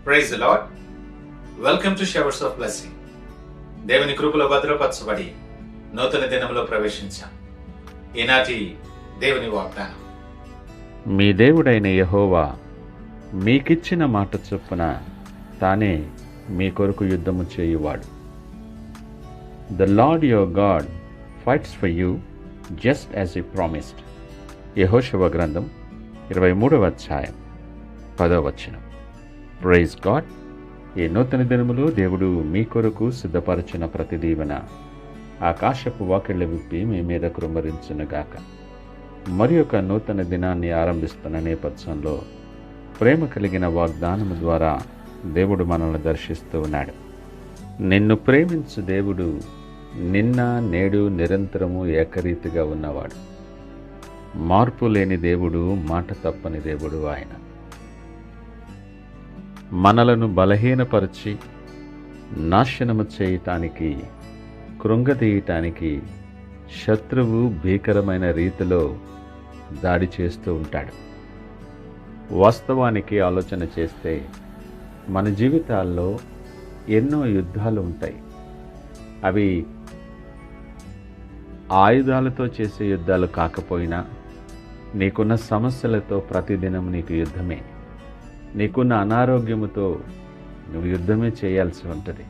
Praise the Lord. Welcome to showers of blessing. దేవుని కృపలో భద్రపరచబడి నూతన దినంలో ప్రవేశించాం. ఈనాటి దేవుని వాగ్దానం. మీ దేవుడైన యెహోవా మీకిచ్చిన మాట చొప్పున తానే మీ కొరకు యుద్ధము చేయువాడు. The Lord your God fights for you just as he promised. యెహోషువ గ్రంథం 23వ అధ్యాయం 10వ వచనం. Praise God. ఈ నూతన దినములో దేవుడు మీ కొరకు సిద్ధపరచిన ప్రతి దీవెన ఆకాశపు వాకిళ్ల విప్పి మీ మీద కృమ్మరించునుగాక. మరి ఒక నూతన దినాన్ని ఆరంభిస్తున్న నేపథ్యంలో ప్రేమ కలిగిన వాగ్దానము ద్వారా దేవుడు మనల్ని దర్శిస్తూ ఉన్నాడు. నిన్ను ప్రేమించు దేవుడు నిన్న నేడు నిరంతరము ఏకరీతిగా ఉన్నవాడు. మార్పు లేని దేవుడు, మాట తప్పని దేవుడు ఆయన. మనలను బలహీనపరిచి నాశనము చేయటానికి, కృంగతీయటానికి శత్రువు భీకరమైన రీతిలో దాడి చేస్తూ ఉంటాడు. వాస్తవానికి ఆలోచన చేస్తే మన జీవితాల్లో ఎన్నో యుద్ధాలు ఉంటాయి. అవి ఆయుధాలతో చేసే యుద్ధాలు కాకపోయినా నీకున్న సమస్యలతో ప్రతిదినం నీకు యుద్ధమే. నీకున్న అనారోగ్యముతో నువ్వు యుద్ధమే చేయాల్సి ఉంటుంది.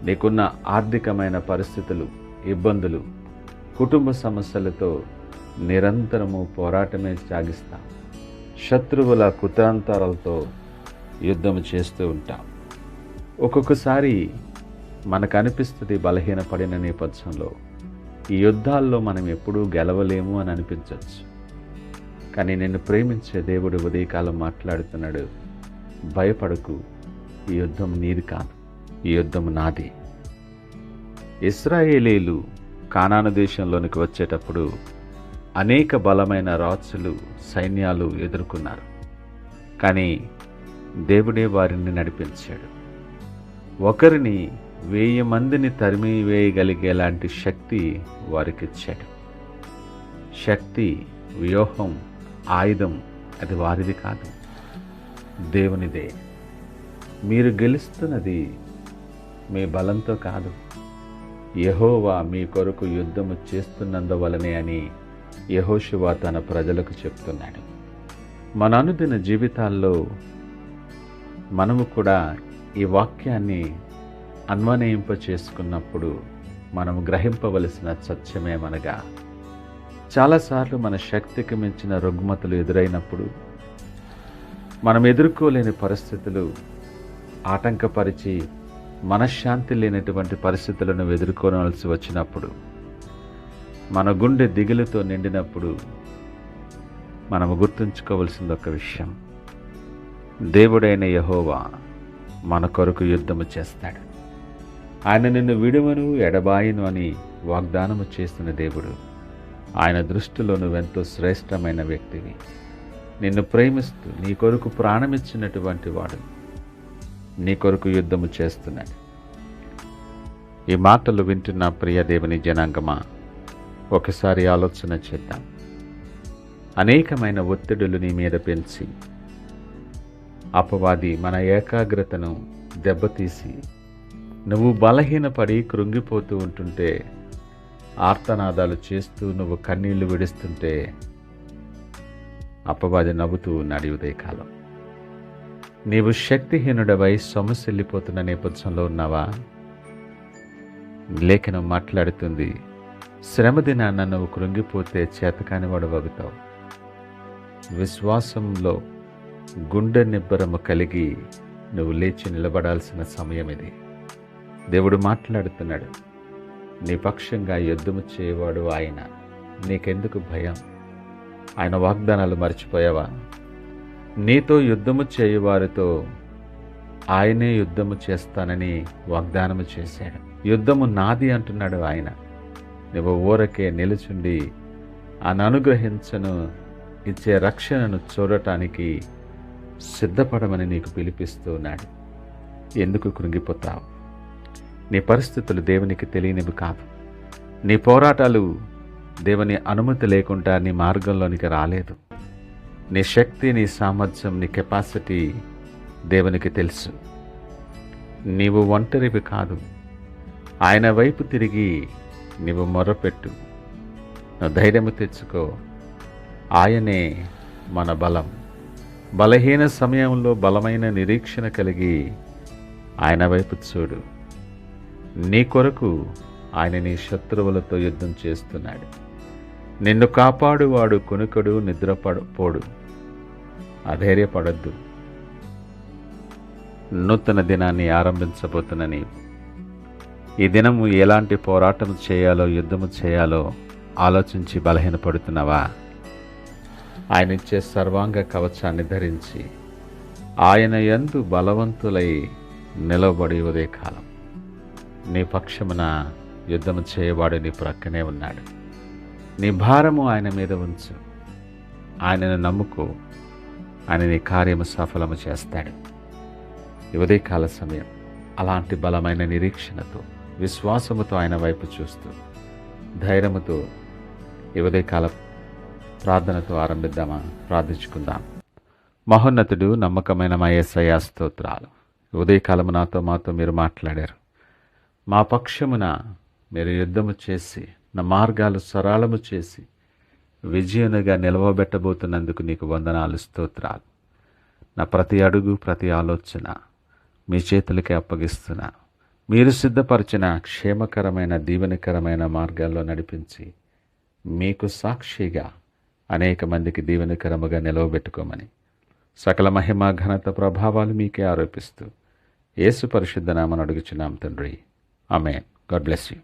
నీకున్న ఆర్థికమైన పరిస్థితులు, ఇబ్బందులు, కుటుంబ సమస్యలతో నిరంతరము పోరాటమే సాగిస్తాం. శత్రువుల కుతంత్రాలతో యుద్ధము చేస్తూ ఉంటాం. ఒక్కొక్కసారి మనకు అనిపిస్తుంది బలహీనపడిన నేపథ్యంలో ఈ యుద్ధాల్లో మనం ఎప్పుడూ గెలవలేము అని అనిపించవచ్చు. కానీ నిన్ను ప్రేమించే దేవుడు ఉదయకాలం మాట్లాడుతున్నాడు, భయపడకు, ఈ యుద్ధం నీది కాదు, ఈ యుద్ధం నాది. ఇశ్రాయేలీలు కానాను దేశంలోనికి వచ్చేటప్పుడు అనేక బలమైన రాజులు, సైన్యాలు ఎదుర్కొన్నారు. కానీ దేవుడే వారిని నడిపించాడు. ఒకరిని 1000 మందిని తరిమి వేయగలిగేలాంటి శక్తి వారికిచ్చాడు. శక్తి, వ్యూహం, ఆయుధం అది వారిది కాదు, దేవునిదే. మీరు గెలుస్తున్నది మీ బలంతో కాదు, యెహోవా మీ కొరకు యుద్ధము చేస్తున్నందువలనే అని యెహోషువ తన ప్రజలకు చెప్తున్నాడు. మన అనుదిన జీవితాల్లో మనము కూడా ఈ వాక్యాన్ని అన్వయింప చేసుకున్నప్పుడు మనము గ్రహింపవలసిన సత్యమేమనగా, చాలాసార్లు మన శక్తికి మించిన రుగ్మతలు ఎదురైనప్పుడు, మనం ఎదుర్కోలేని పరిస్థితులు ఆటంకపరిచి మనశ్శాంతి లేనటువంటి పరిస్థితులను ఎదుర్కోవాల్సి వచ్చినప్పుడు, మన గుండె దిగులుతో నిండినప్పుడు మనము గుర్తుంచుకోవలసింది ఒక విషయం, దేవుడైన యెహోవా మన కొరకు యుద్ధము చేస్తాడు. ఆయన నిన్ను విడువను ఎడబాయను అని వాగ్దానము చేస్తున్న దేవుడు. ఆయన దృష్టిలో నువ్వెంతో శ్రేష్టమైన వ్యక్తివి. నిన్ను ప్రేమిస్తూ నీ కొరకు ప్రాణమిచ్చినటువంటి వాడు నీ కొరకు యుద్ధము చేస్తున్నాడు. ఈ మాటలు వింటున్న ప్రియ దేవుని జనాంగమా, ఒకసారి ఆలోచన చేద్దాం. అనేకమైన ఒత్తిడులు నీ మీద పెంచి అపవాది మన ఏకాగ్రతను దెబ్బతీసి నువ్వు బలహీనపడి కృంగిపోతూ ఉంటుంటే, ఆర్తనాదాలు చేస్తూ నువ్వు కన్నీళ్లు విడుస్తుంటే అపవాది నవ్వుతూ ఉన్నాడు ఈ ఉదయకాలం. నీవు శక్తిహీనుడవై సొమ్మసిల్లిపోతున్న నేపథ్యంలో ఉన్నావా? లేఖనం మాట్లాడుతుంది, శ్రమ దినాన నువ్వు కృంగిపోతే చేతకాని వాడవగుతావు. విశ్వాసంలో గుండె నిబ్బరము కలిగి నువ్వు లేచి నిలబడాల్సిన సమయం ఇది. దేవుడు మాట్లాడుతున్నాడు, నీ పక్షంగా యుద్ధము చేయవాడు ఆయన. నీకెందుకు భయం? ఆయన వాగ్దానాలు మర్చిపోయావా? నీతో యుద్ధము చేయవారితో ఆయనే యుద్ధము చేస్తానని వాగ్దానము చేశాడు. యుద్ధము నాది అంటున్నాడు ఆయన. నువ్వు ఊరకే నిలుచుండి ఆయన అనుగ్రహించను ఇచ్చే రక్షణను చూడటానికి సిద్ధపడమని నీకు పిలిపిస్తూ ఉన్నాడు. ఎందుకు కృంగిపోతావు? నీ పరిస్థితులు దేవునికి తెలియనివి కాదు. నీ పోరాటాలు దేవుని అనుమతి లేకుండా నీ మార్గంలోనికి రాలేదు. నీ శక్తి, నీ సామర్థ్యం, నీ కెపాసిటీ దేవునికి తెలుసు. నీవు ఒంటరివి కాదు. ఆయన వైపు తిరిగి నీవు మొర్రపెట్టు. ధైర్యము తెచ్చుకో. ఆయనే మన బలం. బలహీన సమయంలో బలమైన నిరీక్షణ కలిగి ఆయన వైపు చూడు. నీ కొరకు ఆయన నీ శత్రువులతో యుద్ధం చేస్తున్నాడు. నిన్ను కాపాడువాడు కొనుకడు, నిద్రపోడు. అధైర్యపడద్దు. నూతన దినాన్ని ఆరంభించబోతున్న నీవు ఈ దినము ఎలాంటి పోరాటం చేయాలో, యుద్ధము చేయాలో ఆలోచించి బలహీనపడుతున్నావా? ఆయన ఇచ్చే సర్వాంగ కవచాన్ని ధరించి ఆయన యందు బలవంతులై నిలబడి ఉదయ కాలం నీ పక్షమున యుద్ధము చేయవాడు నీ ప్రక్కనే ఉన్నాడు. నీ భారము ఆయన మీద ఉంచు. ఆయనను నమ్ముకో. ఆయన నీ కార్యము సఫలము చేస్తాడు. ఈ ఉదయకాల సమయం అలాంటి బలమైన నిరీక్షణతో, విశ్వాసముతో ఆయన వైపు చూస్తూ, ధైర్యముతో ఈ ఉదయకాల ప్రార్థనతో ఆరంభిద్దామా? ప్రార్థించుకుందాం. మహోన్నతుడు, నమ్మకమైన మా యేసయ్యా స్తోత్రాలు. ఉదయకాలము మాతో మీరు మాట్లాడారు. మా పక్షమున మీరు యుద్ధము చేసి నా మార్గాలు సరళము చేసి విజయునిగా నిలవబెట్టబోతున్నందుకు నీకు వందనాలు, స్తోత్రాలు. నా ప్రతి అడుగు, ప్రతి ఆలోచన మీ చేతులకే అప్పగిస్తున్నా. మీరు సిద్ధపరిచిన క్షేమకరమైన, దీవెనకరమైన మార్గాల్లో నడిపించి మీకు సాక్షిగా అనేక మందికి దీవెనకరముగా నిలవబెట్టుకోమని సకల మహిమ, ఘనత, ప్రభావాలు మీకే ఆరోపిస్తూ యేసు పరిశుద్ధ నామమున అడుగుచున్నాం తండ్రి. ఆమేన్. God bless you.